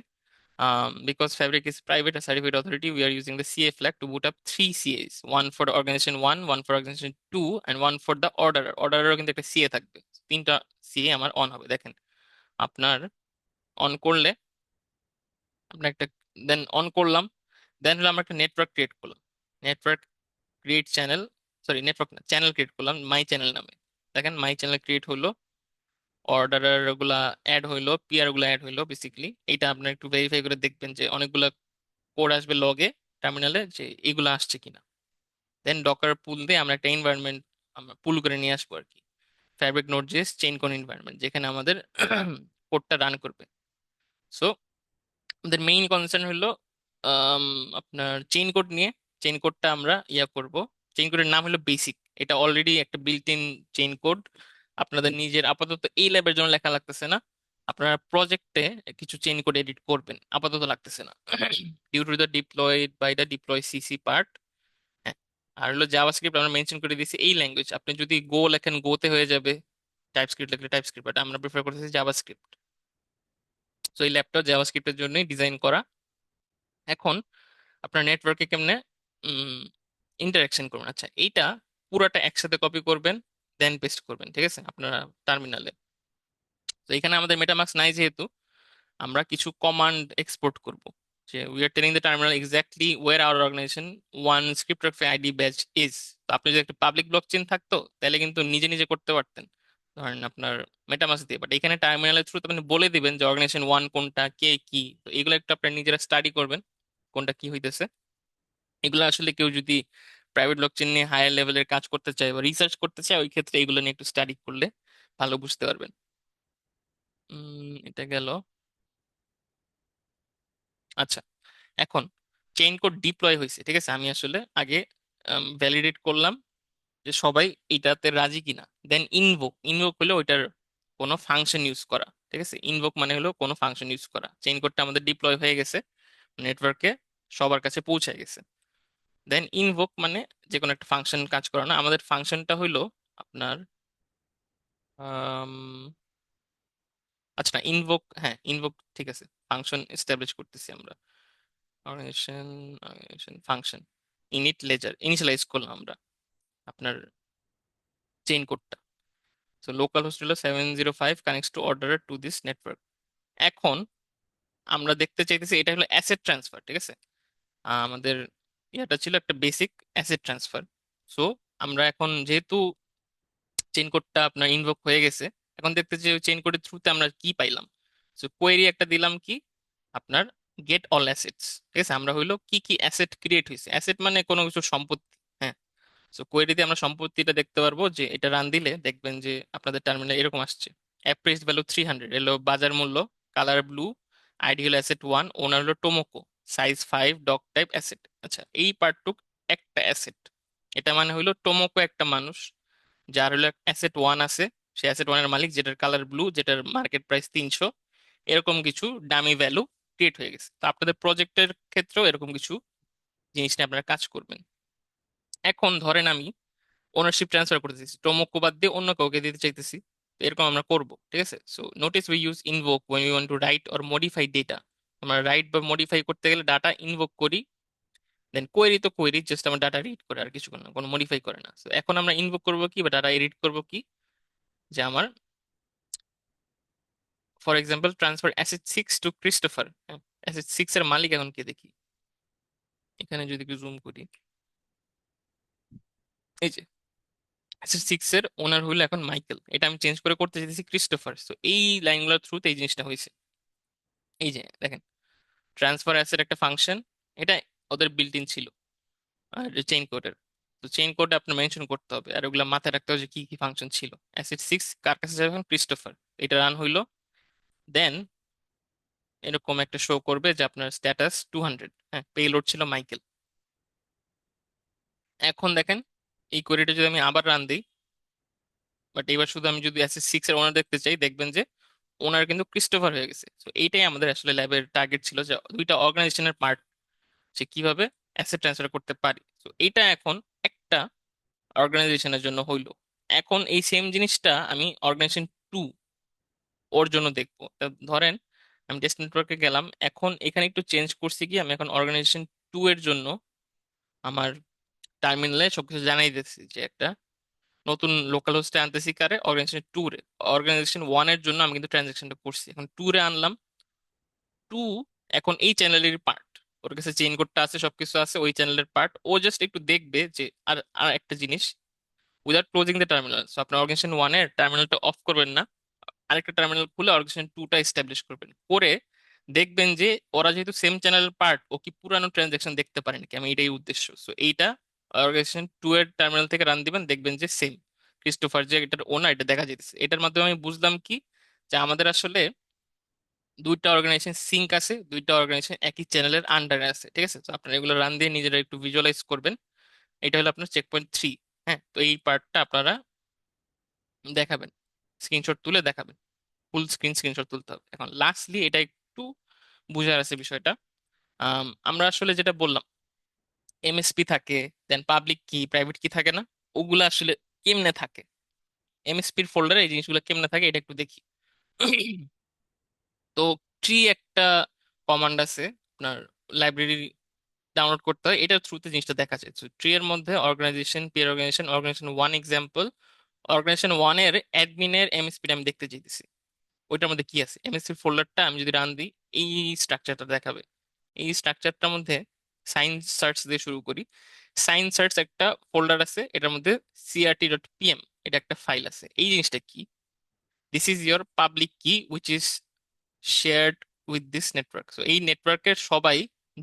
because Fabric is private and certificate authority, we are using the CA flag to boot up three CAs, one for the organization one, one for organization two, and one for the orderer. Orderer কিন্তু একটা CA থাকবে, তিনটা CA আমার on হবে। দেখেন, আপনার on করলে আপনার একটা, দেন অন করলাম, দেন হলো আমরা একটা নেটওয়ার্ক ক্রিয়েট করলাম। Network create channel, sorry network না, চ্যানেল ক্রিয়েট করলাম মাই চ্যানেল নামে। দেখেন মাই চ্যানেল ক্রিয়েট হলো, অর্ডারার গুলা অ্যাড হইলো, পিআর গুলা অ্যাড হইলো। বেসিক্যালি এটা আপনার একটু ভেরিফাই করে দেখবেন যে অনেকগুলা কোড আসবে লগে টার্মিনালে, যে এগুলো আসছে কিনা। দেন ডকার পুল দিয়ে আমরা একটা এনভায়রনমেন্ট আমরা পুল করে নিয়ে আসবো আর কি, ফ্যাব্রিক নোড জেস চেইন কোন এনভায়রনমেন্ট, যেখানে আমাদের কোডটা রান করবে। সো আমাদের মেইন কনসার্ন হলো আম, আপনার চেইন কোড নিয়ে, চেইন কোডটা আমরা করব। চেইন কোডের নাম হলো বেসিক। এটা অলরেডি একটা বিল্ট ইন চেইন কোড, আপনাদের নিজের আপাতত এই ল্যাবের জন্য লেখা লাগতেছে না। আপনারা প্রজেক্টে কিছু চেইন কোড এডিট করবেন, আপাতত লাগতেছে না। Due to the deployed by the deploy CC part. হ্যাঁ, আর হলো জাভাস্ক্রিপ্ট আমরা মেনশন করে দিয়েছি এই ল্যাঙ্গুয়েজ। আপনি যদি গো লেখেন গোতে হয়ে যাবে, টাইপস্ক্রিপ্ট লিখলে টাইপস্ক্রিপ্ট, বাট আমরা প্রিফার করতেছি জাভাস্ক্রিপ্ট। তো এই ল্যাবটা জাভাস্ক্রিপ্টের জন্যই ডিজাইন করা। এখন আপনার নেটওয়ার্কে কেমনে ইন্টারাকশন করবেন, আচ্ছা এইটা পুরাটা একসাথে কপি করবেন, দেন পেস্ট করবেন, ঠিক আছে, আপনারা টার্মিনালে। তো এখানে আমাদের মেটামাস্ক নাই যেহেতু, আমরা কিছু কমান্ড এক্সপোর্ট করব, যে we are telling the terminal exactly where our organisation one script of ID batch is. তো আপনি যদি একটা পাবলিক ব্লক চেইন থাকতো তাহলে কিন্তু নিজে নিজে করতে পারতেন, ধরেন আপনার মেটামাস্ক দিয়ে। বাট এখানে টার্মিনালের থ্রুতে আপনি বলে দিবেন যে অর্গানাইজেশন ওয়ান কোনটা, কে কি। তো এগুলো একটু আপনার নিজেরা স্টাডি করবেন কোনটা কি হইতেছে। এগুলো আসলে কেউ যদি প্রাইভেট ব্লকচেন নিয়ে হায়ার লেভেলের কাজ করতে চায় বা রিসার্চ করতে চায়, ওই ক্ষেত্রে এগুলো নিয়ে একটু স্টাডি করলে ভালো বুঝতে পারবেন। এটা গেল। আচ্ছা, এখন চেইন কোড ডিপ্লয় হয়েছে, ঠিক আছে, আমি আসলে আগে ভ্যালিডেট করলাম যে সবাই এটাতে রাজি কিনা। দেন ইনভোক, ইনভোক হলো ওইটার কোনো ফাংশন ইউজ করা, ঠিক আছে। ইনভোক মানে হলো কোনো ফাংশন ইউজ করা। চেইন কোডটা আমাদের ডিপ্লয় হয়ে গেছে, নেটওয়ার্কে সবার কাছে পৌঁছে গেছে। দেন ইনভোক মানে যে কোনো একটা ফাংশন কাজ করা না, আমাদের ফাংশনটা হইলো আপনার আম, আচ্ছা না, ইনভোক, হ্যাঁ ইনভোক ঠিক আছে, ফাংশন এস্টাবলিশ করতেছি আমরা। Organisation, organisation function init ledger initialise করলাম আমরা আপনার চেইন কোডটা। সো লোকাল হোস্ট হলো 705 connects two order to this network. এখন আমরা দেখতে চাইতেছি এটা হলো অ্যাসেট ট্রান্সফার, ঠিক আছে। আমাদের এটা ছিল একটা বেসিক অ্যাসেট ট্রান্সফার। সো আমরা এখন যেহেতু চেইন কোডটা আপনার ইনভোক হয়ে গেছে, এখন দেখতে যে চেইন কোডের থ্রুতে আমরা কি পাইলাম। সো কোয়েরি একটা দিলাম কি আপনার গেট অল অ্যাসেটস, ঠিক আছে। আমরা হইলো কি কি অ্যাসেট ক্রিয়েট হয়েছে, অ্যাসেট মানে কোনো কিছু সম্পত্তি। হ্যাঁ, সো কোয়েরিতে আমরা সম্পত্তিটা দেখতে পারবো, যে এটা রান দিলে দেখবেন যে আপনাদের টার্মিনালে এরকম আসছে। অ্যাপ্রেইজড ভ্যালু 300 এলো বাজার মূল্য, কালার ব্লু, আইডি হলো অ্যাসেট ওয়ান, ওনার হলো টোমোকো, সাইজ 5, ডগ টাইপ অ্যাসেট। আচ্ছা, এই পার্টটুক একটা অ্যাসেট, এটা মানে হইলো টোমোকো একটা মানুষ যার হলো অ্যাসেট ওয়ান আছে, সে অ্যাসেট ওয়ানের মালিক, যেটার কালার ব্লু, যেটার মার্কেট প্রাইস 300। এরকম কিছু ডামি ভ্যালু ক্রিয়েট হয়ে গেছে। তো আপনাদের প্রজেক্টের ক্ষেত্রেও এরকম কিছু জিনিস নিয়ে আপনারা কাজ করবেন। এখন ধরেন আমি ওনারশিপ ট্রান্সফার করতে চাইছি, টোমোকো বাদ দিয়ে অন্য কাউকে দিতে চাইতেছি। তো এরকম আমরা করব, ঠিক আছে। So notice we use invoke when we want to write or modify data। আমরা রাইট বা মডিফাই করতে গেলে ডাটা ইনভোক করি। দেন কোয়েরি তো কোয়েরি জাস্ট আমার ডাটা রিড করে, আর কিছু করে না, কোনো মডিফাই করে না। তো এখন আমরা ইনভোক করব কি বা ডাটা এডিট করব কি, যে আমার for example transfer asset 6 to Christopher. Asset 6 এর মালিক এখন কে দেখি, এখানে যদি একটু জুম করি, এই যে অ্যাসেট 6 এর ওনার হলো এখন মাইকেল, এটা আমি চেঞ্জ করে করতে চাইতেছি ক্রিস্টোফার। তো এই লাইনগুলোর থ্রুতে এই জিনিসটা হয়েছে। এই যে দেখেন, ট্রান্সফার অ্যাসেট একটা ফাংশন, এটা ওদের বিল্ট ইন ছিল আর চেইন কোডের। তো চেইন কোডে আপনার মেনশন করতে হবে, আর ওগুলা মাথায় রাখতে হবে যে কি কি ফাংশন ছিল। অ্যাসেট 6 কার কাছে যাবে, এখন ক্রিস্টোফার, এটা রান হইলো। দেন এরকম একটা শো করবে যে আপনার স্ট্যাটাস 200, হ্যাঁ পেলোড ছিল মাইকেল। এখন দেখেন এই কোয়েরিটা যদি আমি আবার রান দিই, বাট এবার শুধু আমি যদি অ্যাসেট 6 এর ওনার দেখতে চাই, দেখবেন যে ওনার কিন্তু ক্রিস্টোফার হয়ে গেছে। তো এইটাই আমাদের আসলে ল্যাবের টার্গেট ছিল, যে দুইটা অর্গানাইজেশনের পার্ট যে কিভাবে অ্যাসেট ট্রান্সফার করতে পারি। তো এইটা এখন একটা অর্গানাইজেশনের জন্য হইলো। এখন এই সেম জিনিসটা আমি অর্গানাইজেশন টু ওর জন্য দেখবো। তা ধরেন আমি টেস্ট নেটওয়ার্কে গেলাম, এখন এখানে একটু চেঞ্জ করছি, কি আমি এখন অর্গানাইজেশন টু এর জন্য আমার টার্মিনালে সবকিছু জানাই দিচ্ছি, যে একটা নতুন লোকাল হোস্টে আনতেছি কারে, অর্গানাইজেশন টু রে। অর্গানাইজেশন ওয়ান এর জন্য আমি কিন্তু ট্রানজাকশনটা করছি, এখন টু রে আনলাম। টু এখন এই চ্যানেলের পার্ট, ওর কাছে চেইন কোডটা আছে, সবকিছু আছে, ওই চ্যানেলের পার্ট। ও জাস্ট একটু দেখবে যে আর আর একটা জিনিস, without closing the terminal. So আপনার অর্গানাইজেশন ওয়ান এর টার্মিনালটা অফ করবেন না, আরেকটা টার্মিনাল খুলে অর্গানাইজেশন টুটা এস্টাবলিশ করবেন। করে দেখবেন যে ওরা যেহেতু সেম চ্যানেলের পার্ট, ও কি পুরানো ট্রানজাকশন দেখতে পারেন কি, আমি এটাই উদ্দেশ্য। সো এইটা অর্গানাইজেশন টু এর টার্মিনাল থেকে রান দিবেন, দেখবেন যে সেম ক্রিস্টোফার যে এটার ওনার, এটা দেখা যেতেছে। এটার মাধ্যমে আমি বুঝলাম কি, যে আমাদের আসলে দুইটা অর্গানাইজেশন সিঙ্ক আছে, দুইটা অর্গানাইজেশন একই চ্যানেলের আন্ডারে আছে, ঠিক আছে? তো আপনারা এগুলো রান দিয়ে নিজেরা একটু ভিজুয়ালাইজ করবেন। এটা হলো আপনার চেক পয়েন্ট 3। হ্যাঁ, তো এই পার্টটা আপনারা দেখাবেন, স্ক্রিনশট তুলে দেখাবেন, ফুল স্ক্রিনশট তুলতে হবে। এখন লাস্টলি এটা একটু বুঝার আছে বিষয়টা। আমরা আসলে যেটা বললাম, এমএসপি থাকে, দেন পাবলিক কি প্রাইভেট কি থাকে না, ওগুলা আসলে কেমনে থাকে, এমএসপির ফোল্ডারে এই জিনিসগুলো কেমনে থাকে এটা একটু দেখি। তো ট্রি একটা কমান্ড আছে আপনার, লাইব্রেরি ডাউনলোড করতে হয়, এটার থ্রুতে জিনিসটা দেখা যায়। তো ট্রি এর মধ্যে organisation, peer organisation, organisation one example, organisation one এর অ্যাডমিনের এমএসপি আমি দেখতে চাইতেছি, ওইটার মধ্যে কি আছে। এমএসপি ফোল্ডারটা আমি যদি রান দিই, এই স্ট্রাকচারটা দেখাবে। এই স্ট্রাকচারটার মধ্যে সাইন সার্চ দিয়ে শুরু করি। সাইন সার্চ একটা ফোল্ডার আছে, এটার মধ্যে crt.pm এটা একটা ফাইল আছে। এই জিনিসটা কি? দিস ইজ ইয়োর পাবলিক কি which is shared with this network. তো এই নেটওয়ার্কের সবাই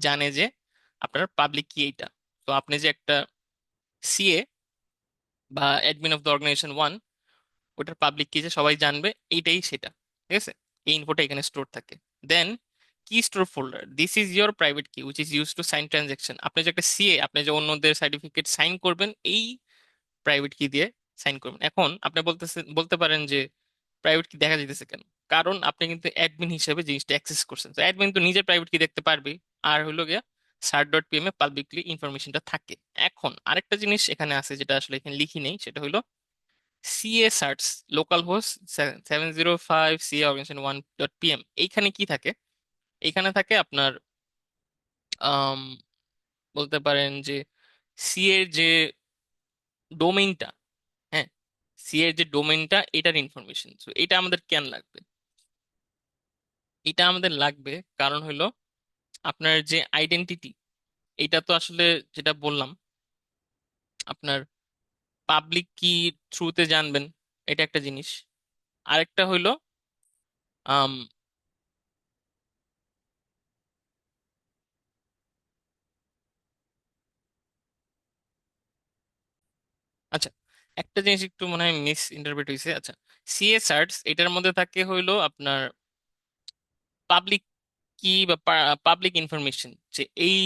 জানে যে আপনার পাবলিক কি এইটা। তো আপনি যে একটা সিএ বা admin of the organisation one, ওটার পাবলিক কি যে সবাই জানবে, এইটাই সেটা, ঠিক আছে? এই ইনফোটা এখানে স্টোর থাকে। Then key store folder, this is your private key which is use to sign transaction. আপনি যে একটা সিএ, আপনি যে অন্যদের সার্টিফিকেট সাইন করবেন, এই প্রাইভেট কি দিয়ে সাইন করবেন। এখন আপনি বলতে পারেন যে প্রাইভেট কি দেখা যেতেছে কেন? কারণ আপনি কিন্তু অ্যাডমিন হিসেবে জিনিসটা অ্যাক্সেস করছেন, তো অ্যাডমিন তো নিজের প্রাইভেট কি দেখতে পারবে। আর হলো গিয়া sart.pm এ পাবলিকলি ইনফরমেশনটা থাকে। এখন আরেকটা জিনিস এখানে আছে যেটা আসলে এখানে লিখি নেই, সেটা হলো CA search localhost 705 CA organisation 1.pm। এইখানে কি থাকে? এইখানে থাকে আপনার আম, বলতে পারেন যে সিএর যে ডোমেইনটা, হ্যাঁ, সি এর যে ডোমেইনটা, এটার ইনফরমেশন। তো এটা আমাদের কেন লাগবে? এটা আমাদের লাগবে কারণ হলো আপনার যে আইডেন্টিটি, এটা তো আসলে যেটা বললাম আপনার পাবলিক কি থ্রুতে জানবেন, এটা একটা জিনিস। আরেকটা হইলো আম, আচ্ছা, একটা জিনিস একটু মনে হয় মিস ইন্টারপ্রেট হয়েছে। আচ্ছা, সিএ সার্চ এটার মধ্যে থাকে হইলো আপনার পাবলিক কি বা পাবলিক ইনফরমেশন, যে এই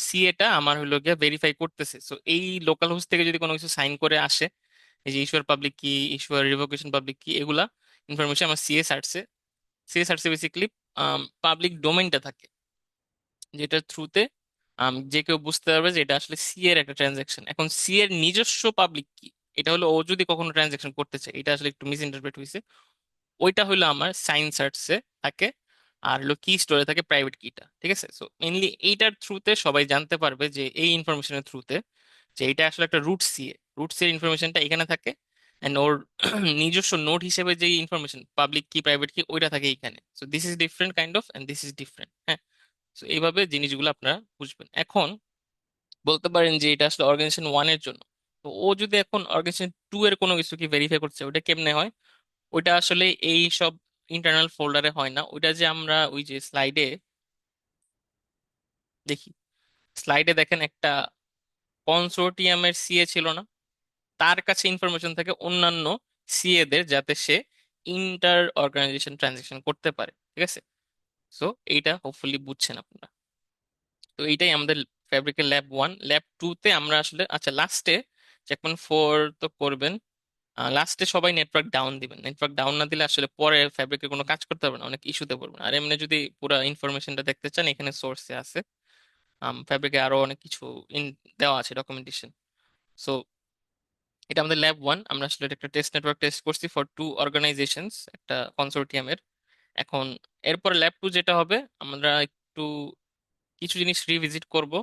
সিএটা আমার হইলো গিয়ে ভেরিফাই করতেছে। সো এই লোকাল হোস্ট থেকে যদি কোনো কিছু সাইন করে আসে, এই যে ইস্যুয়ার পাবলিক কি, ইস্যুয়ার রিভোকেশন পাবলিক কি, এগুলা ইনফরমেশন আমার সিএস আর্টসে বেসিক্যালি পাবলিক ডোমেইনটা থাকে, যেটার থ্রুতে যে কেউ বুঝতে পারবে যে এটা আসলে সি এর একটা ট্রানজাকশন। এখন সি এর নিজস্ব পাবলিক কি, এটা হলো ও যদি কখনো ট্রানজাকশন করতে চায়, এটা আসলে একটু মিস ইন্টারপ্রেট হয়েছে। ওইটা হলো আমার সাইন সার্চে থাকে, আর হলো কি স্টোরে থাকে প্রাইভেট কিটা, ঠিক আছে? সো মেনলি এইটার থ্রুতে সবাই জানতে পারবে যে এই ইনফরমেশনের থ্রুতে যে এটা আসলে একটা রুট সি এর ইনফরমেশনটা এখানে থাকে। এন্ড ওর নিজস্ব নোট হিসেবে যে ইনফরমেশন পাবলিক কি প্রাইভেট কি ওইটা থাকে এইখানে। So this is different kind of and this is different. হ্যাঁ, সো এইভাবে জিনিসগুলো আপনারা বুঝবেন। এখন বলতে পারেন যে এটা আসলে অর্গানাইজেশন ওয়ান এর জন্য, তো ও যদি এখন অর্গানাইজেশন টু এর কোনো কিছু কি ভেরিফাই করছে, ওটা কেমনে হয়? ওইটা আসলে এই সব ইন্টারনাল ফোল্ডারে হয় না। ওইটা যে আমরা ওই যে স্লাইডে দেখি, স্লাইডে দেখেন একটা কনসোর্টিয়ামের সিএ ছিল না, তার কাছে ইনফরমেশন থাকে অন্যান্য সিএ দের, যাতে সে ইন্টার অর্গানাইজেশন ট্রানজাকশন করতে পারে, ঠিক আছে? সো এইটা হোপফুলি বুঝছেন আপনারা। তো এইটাই আমাদের ফ্যাব্রিকের ল্যাব ওয়ান। ল্যাব টু তে আমরা আসলে, আচ্ছা লাস্টে চেকপয়েন্ট 4 তো করবেন, লাস্টে সবাই নেটওয়ার্ক ডাউন দিবেন। নেটওয়ার্ক ডাউন না দিলে আসলে পরে ফ্যাব্রিকের কোনো কাজ করতে পারবে না, অনেক ইস্যুতে পড়বে। আর এমনি যদি পুরো ইনফরমেশনটা দেখতে চান, এখানে সোর্সে আছে, ফ্যাব্রিকে আরো অনেক কিছু ইন দেওয়া আছে ডকুমেন্টেশন। সো এটা আমাদের ল্যাব ওয়ান। আমরা আসলে এটা একটা টেস্ট নেটওয়ার্ক টেস্ট করছি ফর টু অর্গানাইজেশনস, একটা কনসোর্টিয়ামের। এখন এরপর ল্যাব টু যেটা হবে, আমরা একটু কিছু জিনিস রিভিজিট করব,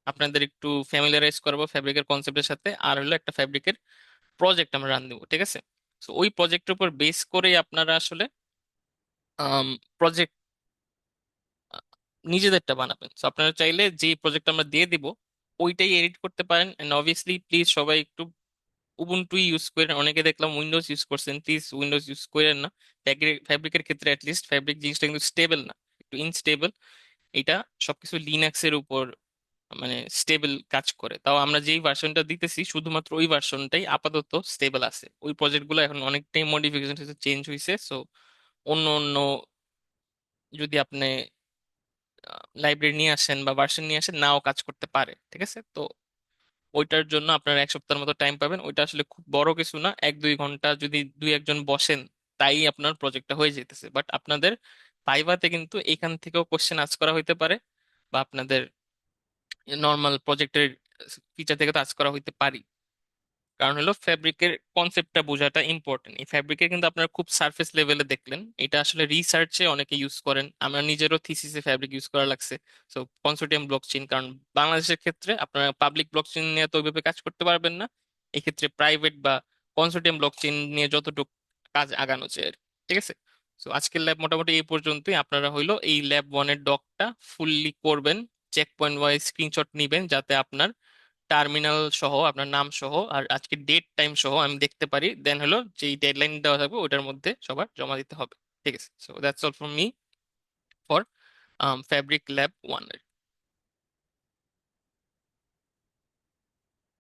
আপনাদের একটু ফ্যামিলিয়ারাইজ করবো ফ্যাব্রিকের কনসেপ্টের সাথে, আর হলো একটা ফ্যাব্রিকের প্রজেক্ট আমরা রান দিব, ঠিক আছে? তো ওই প্রজেক্টের উপর বেস করেই আপনারা আসলে প্রজেক্ট নিজেদেরটা বানাবেন। তো আপনারা চাইলে যে প্রজেক্ট আমরা দিয়ে দিব ওইটাই এডিট করতে পারেন। এন্ড অবভিয়াসলি প্লিজ সবাই একটু উবুন্টু ইউজ করেন। অনেকে দেখলাম উইন্ডোজ ইউজ করছেন, প্লিজ উইন্ডোজ ইউজ করেন না। ফ্যাব্রিকের ক্ষেত্রে অ্যাটলিস্ট ফ্যাব্রিক জিনিসটা কিন্তু স্টেবল না, একটু ইনস্টেবল। এটা সবকিছু লিনাক্সের উপর মানে স্টেবল কাজ করে। তাও আমরা যেই ভার্সনটা দিতেছি শুধুমাত্র ওই ভার্সনটাই আপাতত স্টেবল আছে। ওই প্রজেক্টগুলো এখন অনেকটাই মডিফিকেশন চেঞ্জ হয়েছে। সো অন্য অন্য যদি আপনি লাইব্রেরি নিয়ে আসেন বা ভার্সন নিয়ে আসেন নাও কাজ করতে পারে, ঠিক আছে? তো ওইটার জন্য আপনারা 1 সপ্তাহের মতো টাইম পাবেন। ওইটা আসলে খুব বড় কিছু না, 1-2 ঘন্টা যদি দুই একজন বসেন তাই আপনার প্রজেক্টটা হয়ে যেতেছে। বাট আপনাদের ভাইভাতে কিন্তু এখান থেকেও কোশ্চেন আস্ক করা হইতে পারে, বা আপনাদের নর্মাল প্রজেক্টের ফিচার থেকে তো আস্ক করা হইতে পারি। কারণ হলো ফ্যাব্রিকের কনসেপ্টটা বোঝাটা ইম্পর্টেন্ট। এই ফ্যাব্রিকের কিন্তু আপনারা খুব সারফেস লেভেলে দেখলেন, এটা আসলে রিসার্চে অনেকে ইউজ করেন, আমরা নিজেরও থিসিসে ফ্যাব্রিক ইউজ করা লাগছে। সো কনসোর্টিয়াম ব্লকচেইন, কারণ বাংলাদেশের ক্ষেত্রে আপনারা পাবলিক ব্লকচেইন নিয়ে তো ওইভাবে কাজ করতে পারবেন না, এক্ষেত্রে প্রাইভেট বা কনসোর্টিয়াম ব্লকচেইন নিয়ে যতটুকু কাজ আগানো যায় আর কি। ঠিক আছে। সো আজকের ল্যাব মোটামুটি এই পর্যন্তই। আপনারা হইলো এই ল্যাব 1-এর ডকটা ফুললি করবেন, চেক পয়েন্ট ওয়াইজ স্ক্রিনশট নিবেন, যাতে আপনার টার্মিনাল সহ আপনার নাম সহ আর আজকে ডেট টাইম সহ আমি দেখতে পারি। দেন হলো যেই ডেডলাইন দেওয়া থাকবে ওটার মধ্যে সবার জমা দিতে হবে। ঠিক আছে, so that's all from me for fabric lab 1।